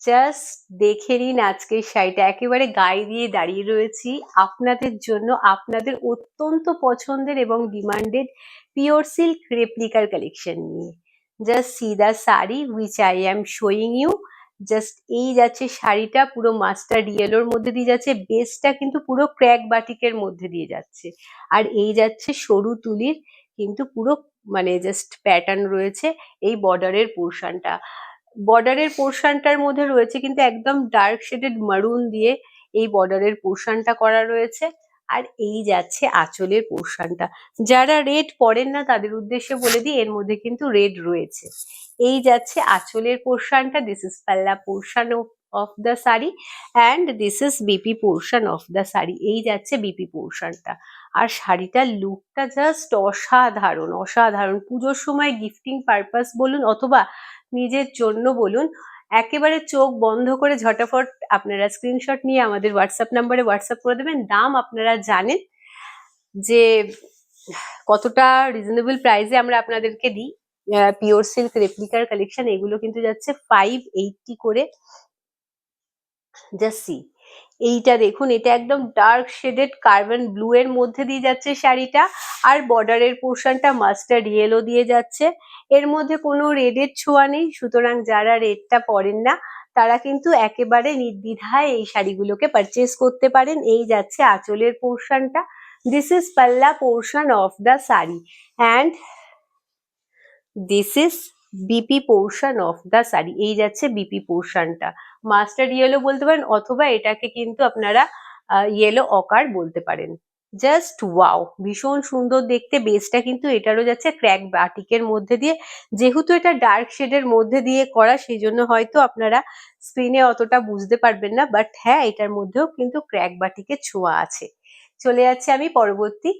Just দেখে নিন আজকের শাড়িটা, একেবারে গায়ে দিয়ে দাঁড়িয়ে রয়েছি আপনাদের জন্য, আপনাদের অত্যন্ত পছন্দের এবং ডিমান্ডেড পিওর সিল্ক রেপ্লিকার কালেকশন নিয়ে। Just see the sari which I am showing you. Just এই যাচ্ছে শাড়িটা, পুরো মাস্টার্ড ইয়েলোর মধ্যে দিয়ে যাচ্ছে, বেসটা কিন্তু পুরো ক্র্যাক বাটিকের মধ্যে দিয়ে যাচ্ছে, আর এই যাচ্ছে সরু তুলির কিন্তু পুরো মানে জাস্ট প্যাটার্ন রয়েছে। এই বর্ডারের পোর্শনটার মধ্যে রয়েছে কিন্তু একদম ডার্ক শেডেড মারুন দিয়ে এই বর্ডারের পোর্শনটা করা রয়েছে। আর এই যাচ্ছে আঁচলের পোর্শনটা। যারা রেড পরেন না তাদের উদ্দেশ্যে বলে দিই, এর মধ্যে কিন্তু রেড রয়েছে। এই যাচ্ছে আঁচলের পোর্শনটা, দিস ইজ পাল্লা portion of the sari and this is BP portion of the sari. এই যাচ্ছে বিপি পোর্শনটা। আর শাড়িটার লুকটা জাস্ট অসাধারণ অসাধারণ। পুজোর সময় গিফটিং পারপাস বলুন অথবা নিজের জন্য বলুন, একেবারে চোখ বন্ধ করে ঝটাফট আপনারা স্ক্রিনশট নিয়ে আমাদের হোয়াটসঅ্যাপ নাম্বারে হোয়াটসঅ্যাপ করে দেবেন। দাম আপনারা জানেন যে কতটা রিজনেবল প্রাইসে আমরা আপনাদেরকে দিই। পিওর সিল্ক রেপ্লিকার কালেকশন এগুলো কিন্তু যাচ্ছে 580 করে। জাস্ট সি, এইটা দেখুন, এটা একদম ডার্ক শেডেড কার্বন ব্লু এর মধ্যে দিয়ে যাচ্ছে শাড়িটা, আর বর্ডারের পোর্শনটা মাস্টার্ড ইয়েলো দিয়ে যাচ্ছে। এর মধ্যে কোনো রেডের ছোঁয়া নেই, সুতরাং যারা রেডটা পরেন না তারা কিন্তু একেবারে নির্দ্বিধায় এই শাড়িগুলোকে পারচেস করতে পারেন। এই যাচ্ছে আঁচলের পোর্শনটা, দিস ইজ পাল্লা portion of the sari and this is BP portion of the sari. এই যাচ্ছে বিপি পোর্শনটা, মাস্টার্ড ইয়েলো বলতে পারেন অথবা এটাকে কিন্তু আপনারা ইয়েলো অকার বলতে পারেন। জাস্ট ওয়াও, ভীষণ সুন্দর দেখতে। বেসটা কিন্তু এটারও যাচ্ছে ক্র্যাক বাটিকের মধ্যে দিয়ে, যেহেতু এটা ডার্ক শেডের মধ্যে দিয়ে করা সেই জন্য হয়তো আপনারা স্ক্রিনে অতটা বুঝতে পারবেন না, বাট হ্যাঁ এটার মধ্যেও কিন্তু ক্র্যাক বাটিকের ছোঁয়া আছে। চলে যাচ্ছে আমি পরবর্তী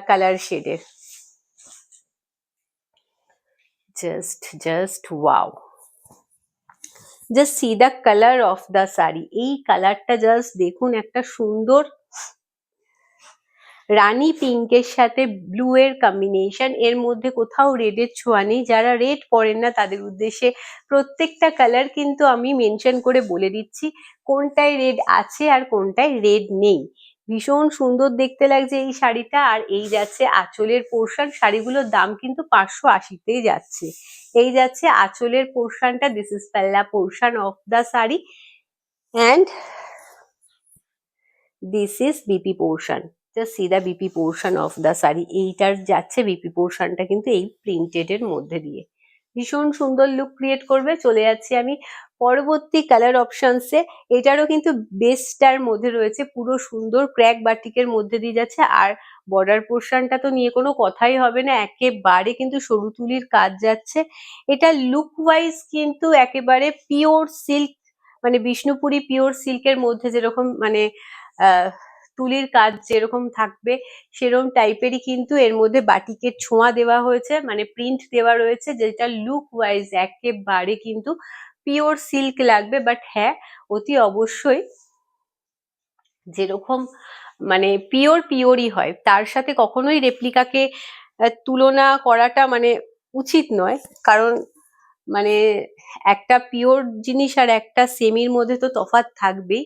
কালার শেডের। just wow, just see the color of the sari. এই কালারটা জাস্ট দেখুন, একটা সুন্দর রানী পিঙ্কের সাথে ব্লু এর কম্বিনেশন, এর মধ্যে কোথাও রেডের ছোঁয়া নেই। যারা রেড পরেন না তাদের উদ্দেশ্যে প্রত্যেকটা কালার কিন্তু আমি মেনশন করে বলে দিচ্ছি কোনটায় রেড আছে আর কোনটায় রেড নেই। ভীষণ সুন্দর দেখতে লাগছে এই শাড়িটা। আর এই যাচ্ছে আঁচলের পোর্শন, শাড়িগুলোর দাম কিন্তু 580তেই যাচ্ছে। এই যাচ্ছে আঁচলের পোর্শনটা, দিস ইজ পাল্লা portion of the sari and this is BP portion. Just see the BP portion of the sari. এইটার যাচ্ছে বিপি পোর্শনটা কিন্তু এই প্রিন্টেড এর মধ্যে দিয়ে, ভীষণ সুন্দর লুক ক্রিয়েট করবে। চলে যাচ্ছি আমি পরবর্তী কালার অপশনসে। এটারও কিন্তু বেসটার মধ্যে রয়েছে পুরো সুন্দর ক্র্যাক বাটিকের মধ্যে দিয়ে যাচ্ছে, আর বর্ডার পোর্শনটা তো নিয়ে কোনো কথাই হবে না, একেবারে কিন্তু সরু তুলির কাজ যাচ্ছে। এটা লুক ওয়াইজ কিন্তু একেবারে পিওর সিল্ক, মানে বিষ্ণুপুরি পিওর সিল্কের মধ্যে যেরকম মানে তুলির কাজ যেরকম থাকবে সেরকম টাইপেরই কিন্তু এর মধ্যে বাটিকের ছোঁয়া দেওয়া হয়েছে, মানে প্রিন্ট দেওয়া রয়েছে, যেটা লুক ওয়াইজ একেবারে কিন্তু পিওর সিল্ক লাগবে। বাট হ্যাঁ, অতি অবশ্যই যেরকম মানে পিওরই হয়, তার সাথে কখনোই রেপ্লিকাকে তুলনা করাটা মানে উচিত নয়। কারণ মানে একটা পিওর জিনিস আর একটা সেমির মধ্যে তো তফাৎ থাকবেই।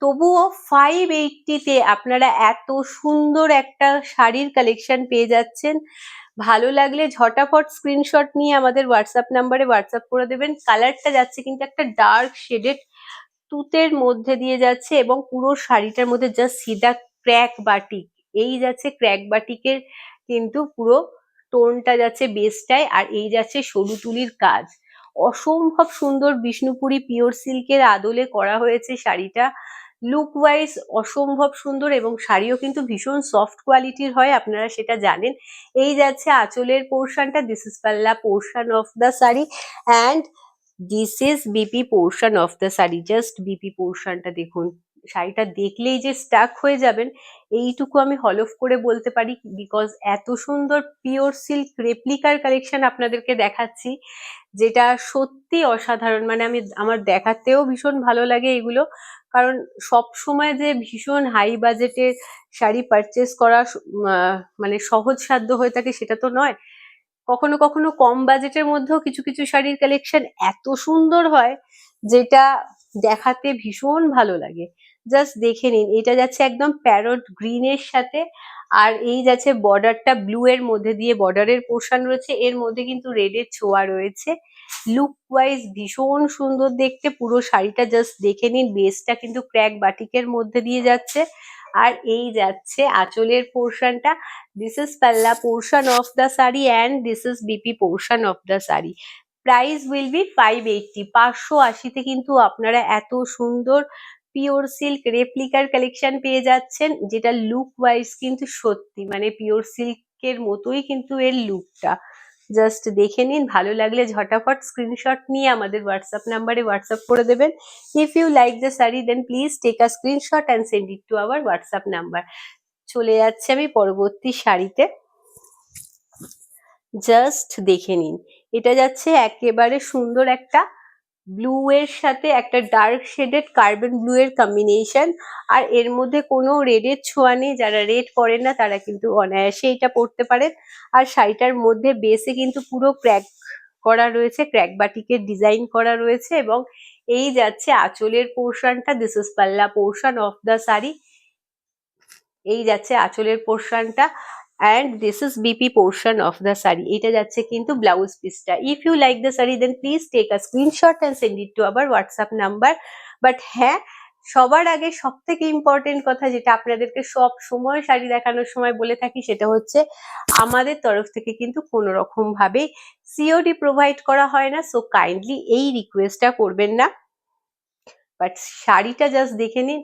তবুও 580তে আপনারা এত সুন্দর একটা শাড়ির কালেকশন পেয়ে যাচ্ছেন। ভালো লাগলে ঝটাফট স্ক্রিনশট নিয়ে আমাদের হোয়াটসঅ্যাপ নাম্বারে হোয়াটসঅ্যাপ করে দেবেন। কালারটা যাচ্ছে কিন্তু একটা ডার্ক শেডেড তুতের মধ্যে দিয়ে যাচ্ছে, এবং পুরো শাড়িটার মধ্যে জাস্ট সিধা ক্র্যাক বাটিক। এই যাচ্ছে ক্র্যাক বাটিকের কিন্তু পুরো টোনটা যাচ্ছে বেসটায়, আর এই যাচ্ছে সরু তুলির কাজ। অসম্ভব সুন্দর বিষ্ণুপুরি পিওর সিল্কের আদলে করা হয়েছে শাড়িটা। লুক ওয়াইজ অসম্ভব সুন্দর, এবং শাড়িও কিন্তু ভীষণ সফট কোয়ালিটির হয়, আপনারা সেটা জানেন। এই যাচ্ছে আঁচলের পোর্শনটা, দিস ইজ পাল্লা portion of the sari and this is BP portion of the sari. Just BP পোর্শনটা দেখুন, শাড়িটা দেখলেই যে স্টাক হয়ে যাবেন এইটুকু আমি হলফ করে বলতে পারি, বিকজ এত সুন্দর পিওর সিল্ক রেপ্লিকার কালেকশন আপনাদেরকে দেখাচ্ছি, যেটা সত্যি অসাধারণ। মানে আমার দেখাতেও ভীষণ ভালো লাগে এগুলো, কারণ সব সময় যে ভীষণ হাই বাজেটের শাড়ি পারচেস করা মানে সহজসাধ্য হয়ে থাকে সেটা তো নয়। কখনো কখনো কম বাজেটের মধ্যেও কিছু কিছু শাড়ির কালেকশন এত সুন্দর হয় যেটা দেখাতে ভীষণ ভালো লাগে। জাস্ট দেখে নিন, এটা যাচ্ছে একদম প্যারট গ্রিনের সাথে, আর এই যাচ্ছে বর্ডারটা ব্লু এর মধ্যে দিয়ে বর্ডারের পোর্শন রয়েছে, এর মধ্যে কিন্তু রেডের ছোঁয়া রয়েছে। লুক ওয়াইজ ভীষণ সুন্দর দেখতে, পুরো শাড়িটা জাস্ট দেখে নিন, বেসটা কিন্তু ক্র্যাক বাটিকের মধ্যে দিয়ে যাচ্ছে। আর এই যাচ্ছে আঁচলের পোর্শনটা, দিস ইজ পাল্লা portion of the sari and this is BP portion of the sari. Price will be 580, 580-তে কিন্তু আপনারা এত সুন্দর পিওর সিল্ক রেপ্লিকার কালেকশন পেয়ে যাচ্ছেন, যেটা লুক ওয়াইজ কিন্তু সত্যি মানে পিওর সিল্কের মতোই কিন্তু এর লুকটা। জাস্ট দেখে নিন, ভালো লাগলে ঝটাফট স্ক্রিনশট নিয়ে আমাদের হোয়াটসঅ্যাপ নাম্বারে হোয়াটসঅ্যাপ করে দেবেন। If you like the sari then please take a screenshot and send it to our WhatsApp number. চলে যাচ্ছে আমি পরবর্তী শাড়িতে, জাস্ট দেখে নিন। এটা যাচ্ছে একেবারে সুন্দর একটা ব্লু এর সাথে একটা ডার্ক শেডেড কার্বন ব্লু এর কম্বিনেশন, আর এর মধ্যে কোনো রেডের ছোঁয়া নেই। যারা রেড পরেন না তারা কিন্তু অনায়াসে এটা পরতে পারেন। আর শাড়িটার মধ্যে বেসে কিন্তু পুরো ক্র্যাক করা রয়েছে, ক্র্যাক বাটিকের ডিজাইন করা রয়েছে, এবং এই যাচ্ছে আঁচলের পোর্শনটা, দিস ইজ পাল্লা পোর্শন অফ দ্য শাড়ি। এই যাচ্ছে আঁচলের পোর্শনটা and this is BP portion of the sari. এটা যাচ্ছে কিন্তু ব্লাউজ পিসটা। If you like the sari then please take a screenshot and send it to our WhatsApp number. But হ্যাঁ, সবার আগে সব থেকে ইম্পর্টেন্ট কথা যেটা আপনাদেরকে সব সময় শাড়ি দেখানোর সময় বলে থাকি, সেটা হচ্ছে আমাদের তরফ থেকে কিন্তু কোনো রকম ভাবে সিওডি প্রোভাইড করা হয় না, সো কাইন্ডলি এই রিকোয়েস্টটা করবেন না। বাট শাড়িটা জাস্ট দেখে নিন,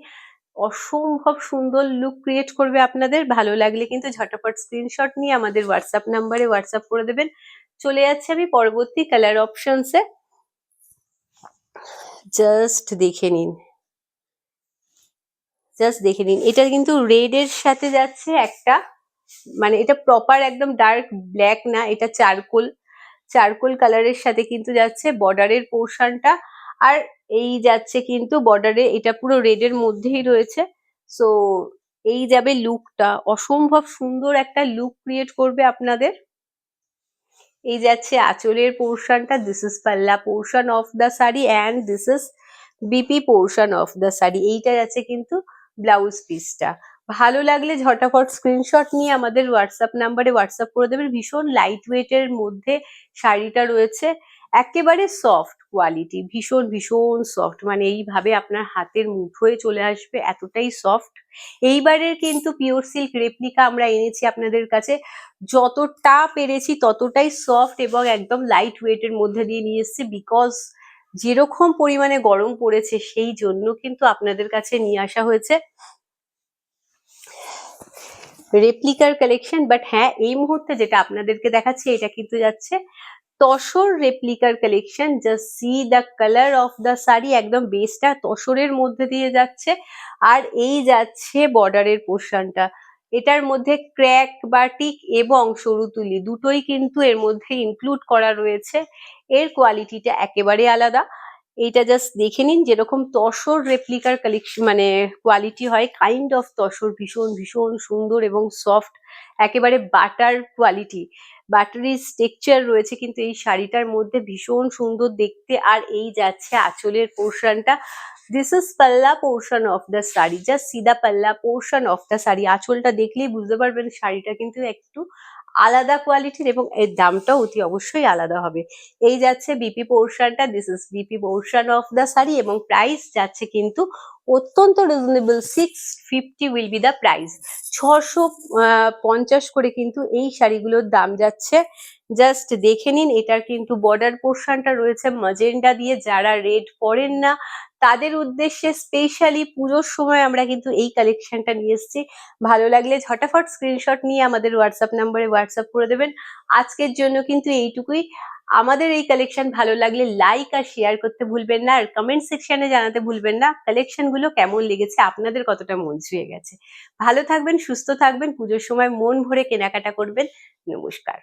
অসম্ভব সুন্দর লুক ক্রিয়েট করবে আপনাদের। ভালো লাগলে কিন্তু ঝটাপট স্ক্রিনশট নিয়ে আমাদের হোয়াটসঅ্যাপ নাম্বারে হোয়াটসঅ্যাপ করে দেবেন। চলে যাচ্ছে আমি পরবর্তী কালার অপশনসে, জাস্ট দেখে নিন, জাস্ট দেখে নিন। এটা কিন্তু রেড এর সাথে যাচ্ছে একটা, মানে এটা প্রপার একদম ডার্ক ব্ল্যাক না, এটা চারকোল, চারকোল কালারের সাথে কিন্তু যাচ্ছে বর্ডারের পোর্শনটা। আর এই যাচ্ছে কিন্তু বর্ডারে, এটা পুরো রেড এর মধ্যেই রয়েছে। সো এই যাবে লুকটা, অসম্ভব সুন্দর একটা লুক ক্রিয়েট করবে আপনাদের। এই যাচ্ছে আঁচলের পোর্শনটা, দিস ইজ পাল্লা portion of the sari and this is BP portion of the sari. এইটা যাচ্ছে কিন্তু ব্লাউজ পিসটা। ভালো লাগলে ঝটাফট স্ক্রিনশট নিয়ে আমাদের হোয়াটসঅ্যাপ নাম্বারে হোয়াটসঅ্যাপ করে দেবেন। ভীষণ লাইট ওয়েটের মধ্যে শাড়িটা রয়েছে, একেবারে সফট কোয়ালিটি, ভীষণ ভীষণ সফট, মানে এইভাবে আপনার হাতের মুঠোয় চলে আসবে, এতটাই সফট। এইবারের কিন্তু পিওর সিল্ক রেপ্লিকা আমরা এনেছি আপনাদের কাছে, যতটা পেরেছি ততটাই সফট এবং একদম লাইট ওয়েটের মধ্যে দিয়ে নিয়ে এসেছি, বিকজ যেরকম পরিমাণে গরম পড়েছে সেই জন্য কিন্তু আপনাদের কাছে নিয়ে আসা হয়েছে রেপ্লিকার কালেকশন। বাট হ্যাঁ, এই মুহূর্তে যেটা আপনাদেরকে দেখাচ্ছি এটা কিন্তু যাচ্ছে তসর রেপ্লিকার collection. Just see the colour of the sari, একদম বেসটা তসরের মধ্যে দিয়ে যাচ্ছে, আর এই যাচ্ছে বর্ডারের পোর্শনটা। এটার মধ্যে ক্র্যাক বাটিক এবং সরু তুলি দুটোই কিন্তু এর মধ্যে ইনক্লুড করা রয়েছে। এর কোয়ালিটিটা একেবারে আলাদা। এইটা জাস্ট দেখে নিন, যেরকম তসর রেপ্লিকার কালেকশন মানে কোয়ালিটি হয়, কাইন্ড অফ তসর, ভীষণ ভীষণ সুন্দর এবং সফট, একেবারে বাটার কোয়ালিটি, বাটারি টেক্সচার রয়েছে কিন্তু এই শাড়িটার মধ্যে, ভীষণ সুন্দর দেখতে। আর এই যাচ্ছে আঁচলের পোর্শনটা, দিস ইজ পাল্লা portion of the sari, just সিদা পাল্লা পোর্শন অফ দ্য শাড়ি। আঁচলটা দেখলেই বুঝতে পারবেন শাড়িটা কিন্তু একটু আলাদা কোয়ালিটির এবং এর দামটাও অতি অবশ্যই আলাদা হবে। এই যাচ্ছে বিপি পোর্শনটা, this is BP portion of the sari, এবং প্রাইস যাচ্ছে কিন্তু অত্যন্ত reasonable, 650 will be the price. 650 করে কিন্তু এই শাড়িগুলোর দাম যাচ্ছে। জাস্ট দেখে নিন, এটার কিন্তু বর্ডার পোর্শনটা রয়েছে ম্যাজেন্ডা দিয়ে, যারা রেড পরেন না তাদের উদ্দেশ্যে স্পেশালি পুজোর সময় আমরা কিন্তু এই কালেকশনটা নিয়ে এসেছি। ভালো লাগলে ঝটাফট স্ক্রিনশট নিয়ে আমাদের হোয়াটসঅ্যাপ নাম্বারে হোয়াটসঅ্যাপ করে দেবেন। আজকের জন্য কিন্তু এইটুকুই। আমাদের এই কালেকশন ভালো লাগলে লাইক আর শেয়ার করতে ভুলবেন না, আর কমেন্ট সেকশনে জানাতে ভুলবেন না কালেকশন গুলো কেমন লেগেছে, আপনাদের কতটা মন ছুঁয়ে গেছে। ভালো থাকবেন, সুস্থ থাকবেন, পুজোর সময় মন ভরে কেনাকাটা করবেন। নমস্কার।